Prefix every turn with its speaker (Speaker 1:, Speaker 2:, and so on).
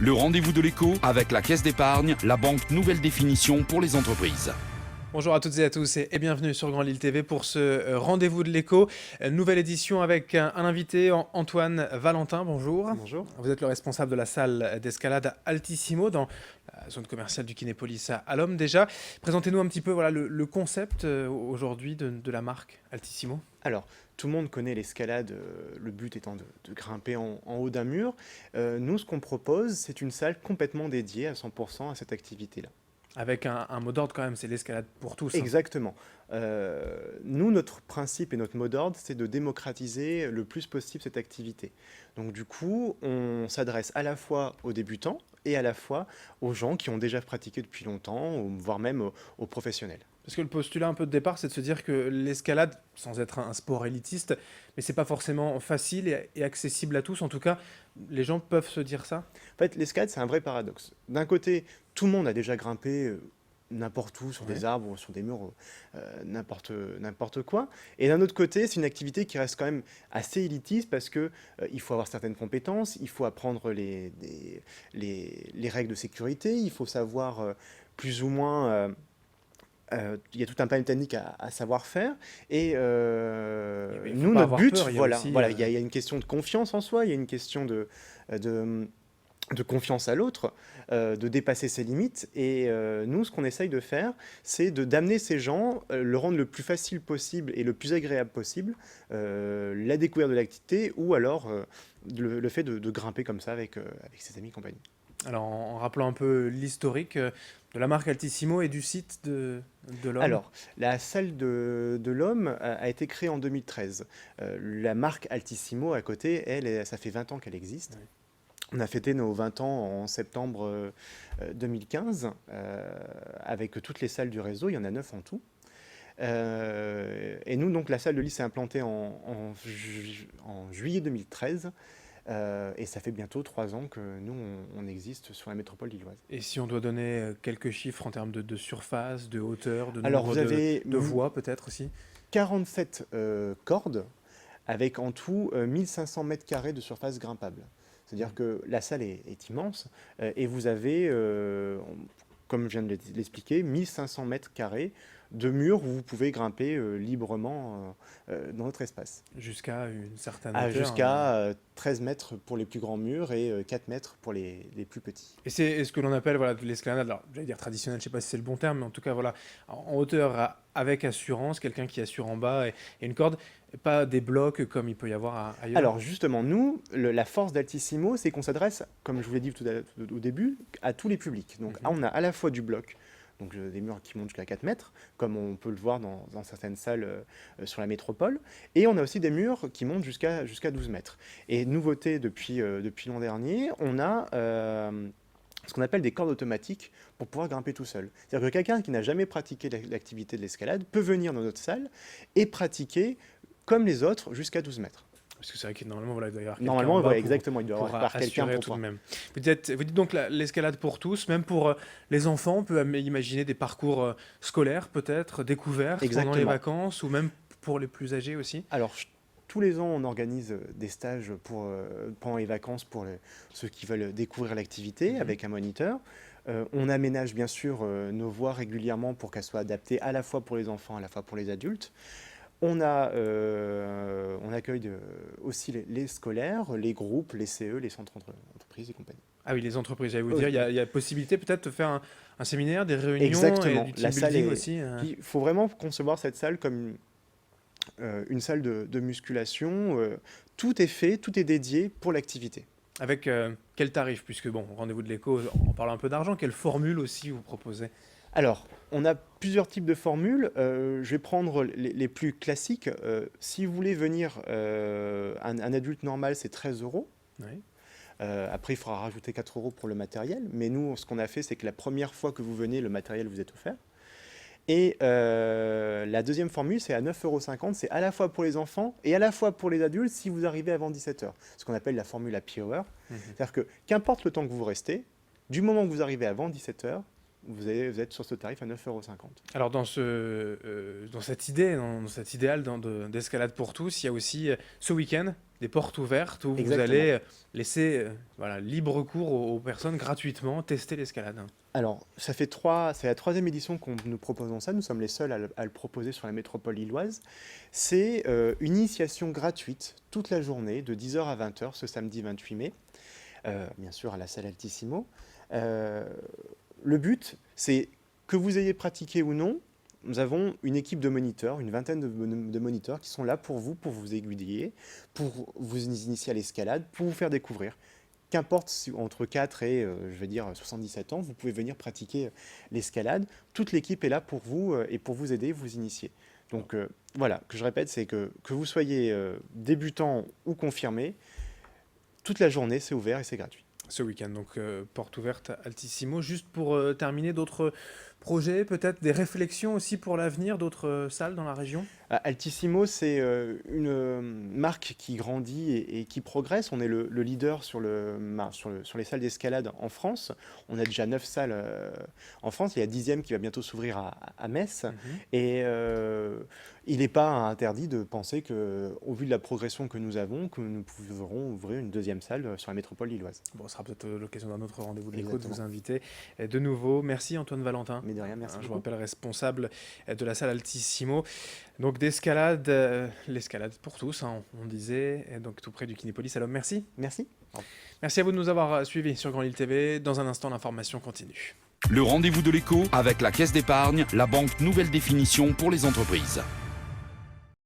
Speaker 1: Le rendez-vous de l'écho avec la Caisse d'épargne, la banque nouvelle définition pour les entreprises.
Speaker 2: Bonjour à toutes et à tous et bienvenue sur Grand Lille TV pour ce rendez-vous de l'écho. Nouvelle édition avec un invité, Antoine Valentin, bonjour.
Speaker 3: Bonjour.
Speaker 2: Vous êtes le responsable de la salle d'escalade Altissimo dans la zone commerciale du Kinépolis à l'Homme déjà. Présentez-nous un petit peu le concept aujourd'hui de la marque Altissimo.
Speaker 3: Alors, tout le monde connaît l'escalade, le but étant de grimper en haut d'un mur. Nous, ce qu'on propose, c'est une salle complètement dédiée à 100% à cette activité-là.
Speaker 2: Avec un mot d'ordre quand même, c'est l'escalade pour tous.
Speaker 3: Exactement. Nous, notre principe et notre mot d'ordre, c'est de démocratiser le plus possible cette activité. Donc du coup, on s'adresse à la fois aux débutants et à la fois aux gens qui ont déjà pratiqué depuis longtemps, voire même aux professionnels.
Speaker 2: Parce que le postulat un peu de départ, c'est de se dire que l'escalade, sans être un sport élitiste, mais c'est pas forcément facile et accessible à tous. En tout cas, les gens peuvent se dire ça.
Speaker 3: En fait, l'escalade, c'est un vrai paradoxe. D'un côté, tout le monde a déjà grimpé n'importe où, sur des arbres, sur des murs, n'importe quoi. Et d'un autre côté, c'est une activité qui reste quand même assez élitiste parce que il faut avoir certaines compétences, il faut apprendre les règles de sécurité, il faut savoir plus ou moins... il y a tout un panel technique à savoir faire. Et nous, notre but, il y a une question de confiance en soi, il y a une question de confiance à l'autre, de dépasser ses limites. Et nous, ce qu'on essaye de faire, c'est d'amener ces gens, le rendre le plus facile possible et le plus agréable possible, la découverte de l'activité ou alors le fait de grimper comme ça avec ses amis et compagnie.
Speaker 2: Alors, en rappelant un peu l'historique de la marque Altissimo et du site de l'Homme.
Speaker 3: Alors, la salle de l'Homme a été créée en 2013. La marque Altissimo, à côté, ça fait 20 ans qu'elle existe. Oui. On a fêté nos 20 ans en septembre 2015 avec toutes les salles du réseau. Il y en a 9 en tout. Et nous, donc, la salle de Lille s'est implantée en juillet 2013. Et ça fait bientôt 3 ans que nous, on existe sur la métropole lilloise.
Speaker 2: Et si on doit donner quelques chiffres en termes de surface, de hauteur, de
Speaker 3: Alors,
Speaker 2: nombre de voies peut-être aussi
Speaker 3: 47 cordes avec en tout 1500 mètres carrés de surface grimpable. C'est-à-dire que la salle est immense et vous avez, comme je viens de l'expliquer, 1500 mètres carrés de murs où vous pouvez grimper librement dans notre espace.
Speaker 2: Jusqu'à une certaine hauteur.
Speaker 3: Jusqu'à 13 mètres pour les plus grands murs et 4 mètres pour les plus petits.
Speaker 2: Et c'est ce que l'on appelle de l'escalade, alors j'allais dire traditionnelle, je ne sais pas si c'est le bon terme, mais en tout cas en hauteur avec assurance, quelqu'un qui assure en bas et une corde, et pas des blocs comme il peut y avoir ailleurs.
Speaker 3: Alors justement, nous, la force d'Altissimo, c'est qu'on s'adresse, comme je vous l'ai dit au début, à tous les publics. Donc on a à la fois du bloc, donc des murs qui montent jusqu'à 4 mètres, comme on peut le voir dans certaines salles sur la métropole. Et on a aussi des murs qui montent jusqu'à 12 mètres. Et nouveauté depuis l'an dernier, on a ce qu'on appelle des cordes automatiques pour pouvoir grimper tout seul. C'est-à-dire que quelqu'un qui n'a jamais pratiqué l'activité de l'escalade peut venir dans notre salle et pratiquer comme les autres jusqu'à 12 mètres.
Speaker 2: Parce que c'est vrai que normalement, il doit y avoir quelqu'un
Speaker 3: normalement, exactement, il doit y avoir quelqu'un pour
Speaker 2: tout de même. Vous dites donc l'escalade pour tous, même pour les enfants, on peut imaginer des parcours scolaires peut-être, découverts pendant les vacances, ou même pour les plus âgés aussi.
Speaker 3: Alors, tous les ans, on organise des stages pendant les vacances pour ceux qui veulent découvrir l'activité avec un moniteur. On aménage bien sûr nos voies régulièrement pour qu'elles soient adaptées à la fois pour les enfants, à la fois pour les adultes. On accueille aussi les scolaires, les groupes, les CE, les centres d'entreprise et compagnie.
Speaker 2: Ah oui, les entreprises, j'allais vous dire, il y a possibilité peut-être de faire un séminaire, des réunions.
Speaker 3: Exactement.
Speaker 2: Et du team building aussi.
Speaker 3: Il faut vraiment concevoir cette salle comme une salle de musculation. Tout est fait, tout est dédié pour l'activité.
Speaker 2: Avec quel tarif? Puisque, rendez-vous de l'écho, on parle un peu d'argent. Quelle formule aussi vous proposez?
Speaker 3: Alors, on a plusieurs types de formules. Je vais prendre les plus classiques. Si vous voulez venir, un adulte normal, c'est 13 €.
Speaker 2: Oui.
Speaker 3: Après, il faudra rajouter 4 € pour le matériel. Mais nous, ce qu'on a fait, c'est que la première fois que vous venez, le matériel vous est offert. Et la deuxième formule, c'est à 9,50 €. C'est à la fois pour les enfants et à la fois pour les adultes si vous arrivez avant 17 h. Ce qu'on appelle la formule happy hour. C'est-à-dire que qu'importe le temps que vous restez, du moment que vous arrivez avant 17 h, vous êtes sur ce tarif à 9,50 €.
Speaker 2: Alors dans cette idée, dans cet idéal d'escalade pour tous, il y a aussi ce week-end des portes ouvertes où vous
Speaker 3: Exactement.
Speaker 2: allez laisser libre cours aux personnes gratuitement tester l'escalade.
Speaker 3: Alors, c'est la 3e édition qu'on nous proposons ça. Nous sommes les seuls à le proposer sur la métropole lilloise. C'est une initiation gratuite toute la journée, de 10h à 20h, ce samedi 28 mai, bien sûr à la salle Altissimo. Le but, c'est que vous ayez pratiqué ou non, nous avons une équipe de moniteurs, une vingtaine de moniteurs qui sont là pour vous aiguiller, pour vous initier à l'escalade, pour vous faire découvrir. Qu'importe si entre 4 et 77 ans, vous pouvez venir pratiquer l'escalade. Toute l'équipe est là pour vous et pour vous aider, vous initier. Donc voilà, que je répète, c'est que vous soyez débutant ou confirmé, toute la journée, c'est ouvert et c'est gratuit.
Speaker 2: Ce week-end, donc porte ouverte Altissimo. Juste pour terminer, d'autres projets, peut-être des réflexions aussi pour l'avenir, d'autres salles dans la région?
Speaker 3: Altissimo, c'est une marque qui grandit et qui progresse. On est le leader sur les salles d'escalade en France. On a déjà 9 salles en France. Il y a la 10e qui va bientôt s'ouvrir à Metz. Et il n'est pas interdit de penser qu'au vu de la progression que nous avons, que nous pourrons ouvrir une 2e salle sur la métropole lilloise.
Speaker 2: Bon, ce sera peut-être l'occasion d'un autre rendez-vous de l'écho de
Speaker 3: Exactement.
Speaker 2: vous inviter de nouveau. Merci Antoine Valentin.
Speaker 3: Mais de rien, merci
Speaker 2: Je vous
Speaker 3: beaucoup.
Speaker 2: rappelle responsable de la salle Altissimo. Donc d'escalade, l'escalade pour tous, on disait, et donc tout près du Kinépolis. Alors merci.
Speaker 3: Merci.
Speaker 2: Merci à vous de nous avoir suivis sur Grand Lille TV. Dans un instant, l'information continue.
Speaker 1: Le rendez-vous de l'écho avec la Caisse d'épargne, la banque nouvelle définition pour les entreprises.